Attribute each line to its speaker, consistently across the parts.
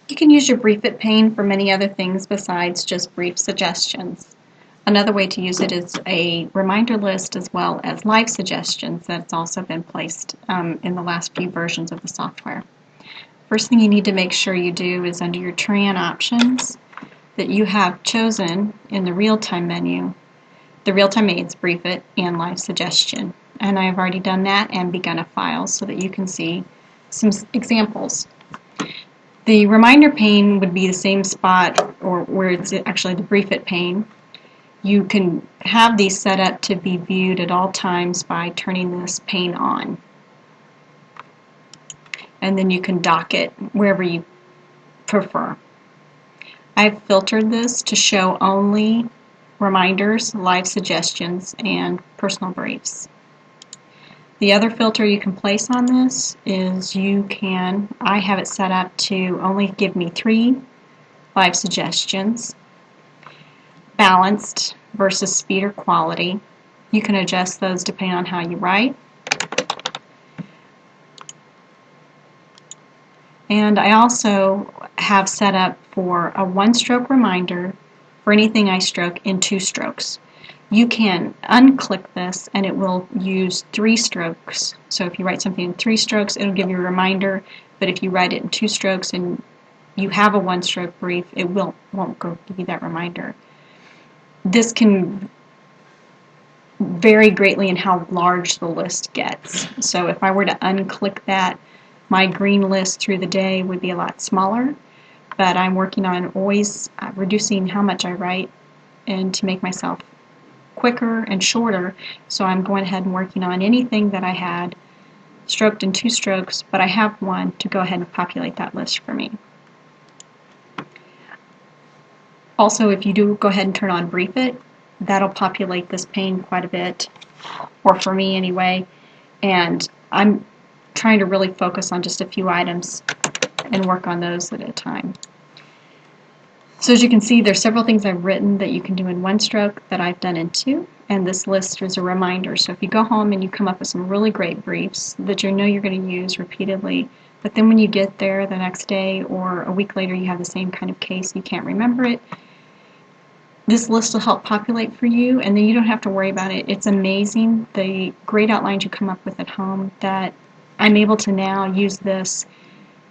Speaker 1: You can use your Brief It pane for many other things besides just brief suggestions. Another way to use it is a reminder list as well as live suggestions that's also been placed in the last few versions of the software. First thing you need to make sure you do is under your Tran options that you have chosen in the real-time menu the real-time aids, Brief It, and live suggestion. And I have already done that and begun a file so that you can see some examples. The reminder pane would be the same spot, or where it's actually the Brief It pane. You can have these set up to be viewed at all times by turning this pane on. And then you can dock it wherever you prefer. I've filtered this to show only reminders, live suggestions, and personal briefs. The other filter you can place on this is I have it set up to only give me 3 live suggestions, balanced versus speed or quality. You can adjust those depending on how you write. And I also have set up for a 1-stroke reminder for anything I stroke in 2 strokes. You can unclick this and it will use 3 strokes. So if you write something in 3 strokes, it'll give you a reminder, but if you write it in 2 strokes and you have a 1-stroke brief, it won't go give you that reminder. This can vary greatly in how large the list gets. So if I were to unclick that, my green list through the day would be a lot smaller, but I'm working on always reducing how much I write and to make myself quicker and shorter, so I'm going ahead and working on anything that I had stroked in 2 strokes, but I have one to go ahead and populate that list for me. Also, if you do go ahead and turn on Brief It, that'll populate this pane quite a bit, or for me anyway, and I'm trying to really focus on just a few items and work on those at a time. So as you can see, there's several things I've written that you can do in 1 stroke that I've done in 2, and this list is a reminder. So if you go home and you come up with some really great briefs that you know you're going to use repeatedly, but then when you get there the next day or a week later you have the same kind of case, you can't remember it, this list will help populate for you, and then you don't have to worry about it. It's amazing the great outlines you come up with at home that I'm able to now use this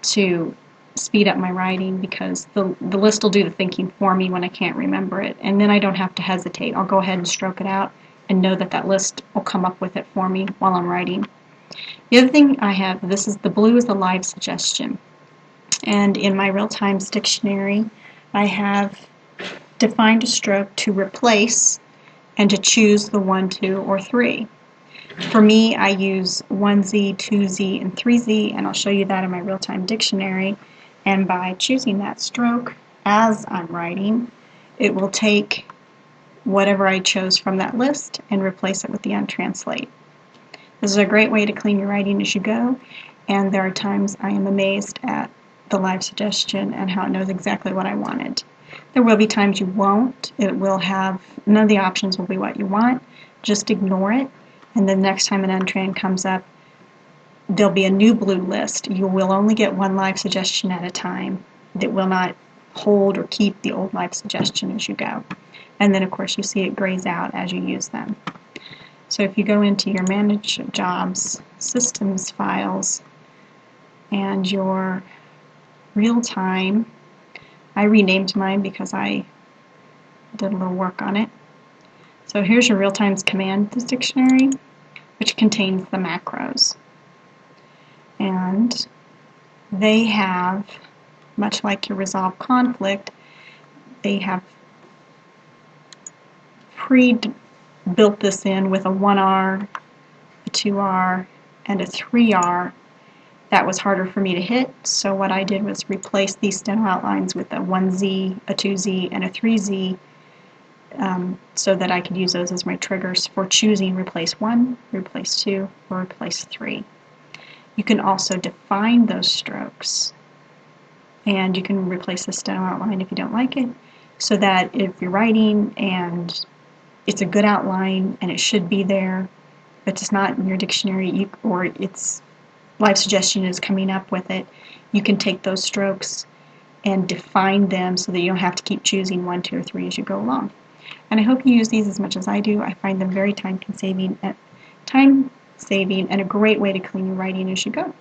Speaker 1: to speed up my writing, because the list will do the thinking for me when I can't remember it, and then I don't have to hesitate. I'll go ahead and stroke it out and know that that list will come up with it for me while I'm writing. The other thing I have, the blue is the live suggestion, and in my Real Times dictionary I have defined a stroke to replace and to choose the 1, 2, or 3. For me, I use 1Z, 2Z, and 3Z, and I'll show you that in my real-time dictionary. And by choosing that stroke as I'm writing, it will take whatever I chose from that list and replace it with the untranslate. This is a great way to clean your writing as you go, and there are times I am amazed at the live suggestion and how it knows exactly what I wanted. There will be times you won't. It will have, none of the options will be what you want. Just ignore it, and the next time an untran comes up, there'll be a new blue list. You will only get 1 live suggestion at a time. That will not hold or keep the old live suggestion as you go. And then of course you see it grays out as you use them. So if you go into your Manage Jobs, Systems Files, and your Real Time, I renamed mine because I did a little work on it. So here's your Real Times Commands Dictionary, which contains the macros. And they have, much like your Resolve Conflict, they have pre-built this in with a 1R, a 2R, and a 3R. That was harder for me to hit, so what I did was replace these steno outlines with a 1Z, a 2Z, and a 3Z, so that I could use those as my triggers for choosing replace 1, replace 2, or replace 3. You can also define those strokes, and you can replace the steno outline if you don't like it, so that if you're writing and it's a good outline and it should be there, but it's not in your dictionary, or it's live suggestion is coming up with it, you can take those strokes and define them so that you don't have to keep choosing 1, 2, or 3 as you go along. And I hope you use these as much as I do. I find them very time saving and a great way to clean your writing as you go.